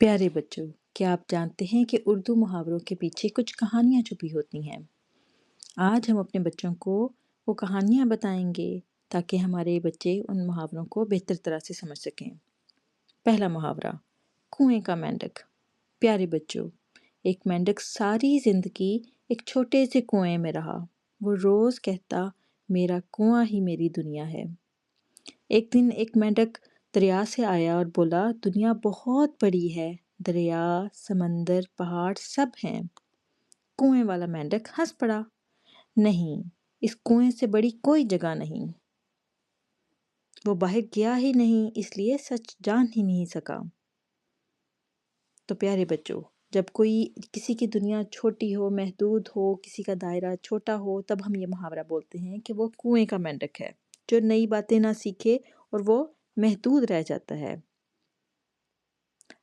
प्यारे बच्चों, क्या आप जानते हैं कि उर्दू मुहावरों के पीछे कुछ कहानियाँ छुपी होती हैं। आज हम अपने बच्चों को वो कहानियाँ बताएंगे ताकि हमारे बच्चे उन मुहावरों को बेहतर तरह से समझ सकें। पहला मुहावरा, कुएं का मेंढक। प्यारे बच्चों, एक मेंढक सारी जिंदगी एक छोटे से कुएं में रहा। वो रोज कहता, मेरा कुआं ही मेरी दुनिया है। एक दिन एक मेंढक दरिया से आया और बोला, दुनिया बहुत बड़ी है, दरिया, समंदर, पहाड़ सब हैं। कुएं वाला मेंढक हंस पड़ा, नहीं, इस कुएं से बड़ी कोई जगह नहीं। वो बाहर गया ही नहीं, इसलिए सच जान ही नहीं सका। तो प्यारे बच्चों, जब कोई किसी की दुनिया छोटी हो, महदूद हो, किसी का दायरा छोटा हो, तब हम ये मुहावरा बोलते हैं कि वो कुएं का मेंढक है, जो नई बातें ना सीखे और वो महदूद रह जाता है।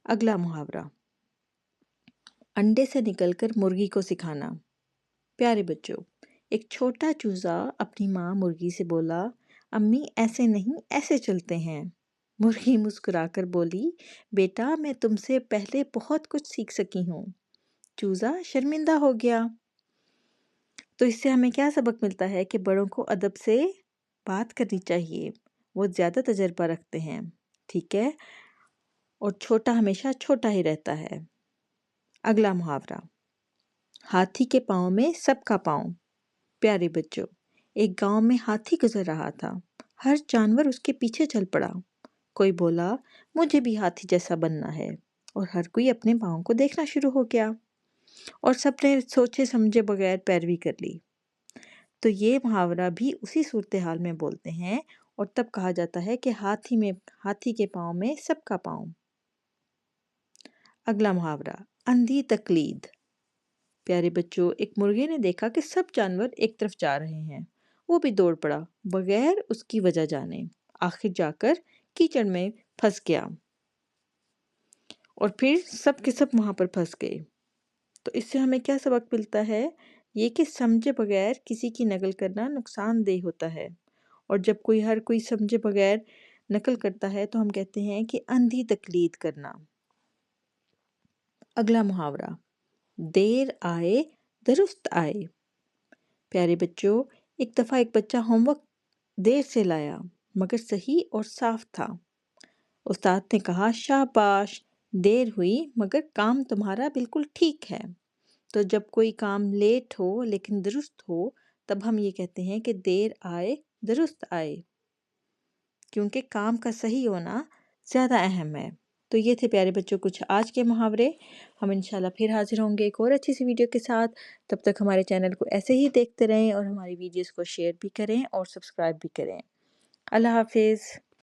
अगला मुहावरा, अंडे से निकलकर मुर्गी को सिखाना। प्यारे बच्चों, एक छोटा चूजा अपनी माँ मुर्गी से बोला, अम्मी ऐसे नहीं ऐसे चलते हैं। मुर्गी मुस्कुराकर बोली, बेटा मैं तुमसे पहले बहुत कुछ सीख सकी हूँ। चूजा शर्मिंदा हो गया। तो इससे हमें क्या सबक मिलता है कि बड़ों को अदब से बात करनी चाहिए, वो ज़्यादा तजर्बा रखते हैं, ठीक है, और छोटा हमेशा छोटा ही रहता है। अगला मुहावरा, हाथी के पाँव में सबका पाँव। प्यारे बच्चों, एक गांव में हाथी गुजर रहा था। हर जानवर उसके पीछे चल पड़ा। कोई बोला, मुझे भी हाथी जैसा बनना है, और हर कोई अपने पाँव को देखना शुरू हो गया और सबने सोचे समझे बगैर पैरवी कर ली। तो ये मुहावरा भी उसी सूरत हाल में बोलते हैं और तब कहा जाता है कि हाथी के पाँव में सबका पाँव। अगला मुहावरा, अंधी तकलीद। प्यारे बच्चों, एक मुर्गे ने देखा कि सब जानवर एक तरफ जा रहे हैं। वो भी दौड़ पड़ा, बगैर उसकी वजह जाने। आखिर जाकर कीचड़ में फंस गया और फिर सब के सब वहां पर फंस गए। तो इससे हमें क्या सबक मिलता है? ये कि समझे बगैर किसी की नकल करना नुकसानदेह होता है, और जब हर कोई समझे बगैर नकल करता है तो हम कहते हैं कि अंधी तकलीद करना। अगला मुहावरा, देर आए दुरुस्त आए। प्यारे बच्चों, एक दफ़ा एक बच्चा होमवर्क देर से लाया मगर सही और साफ था। उस्ताद ने कहा, शाबाश, देर हुई मगर काम तुम्हारा बिल्कुल ठीक है। तो जब कोई काम लेट हो लेकिन दुरुस्त हो, तब हम ये कहते हैं कि देर आए दुरुस्त आए, क्योंकि काम का सही होना ज़्यादा अहम है। तो ये थे प्यारे बच्चों कुछ आज के मुहावरे। हम इंशाल्लाह फिर हाजिर होंगे एक और अच्छी सी वीडियो के साथ। तब तक हमारे चैनल को ऐसे ही देखते रहें और हमारी वीडियोस को शेयर भी करें और सब्सक्राइब भी करें। अल्लाह हाफिज़।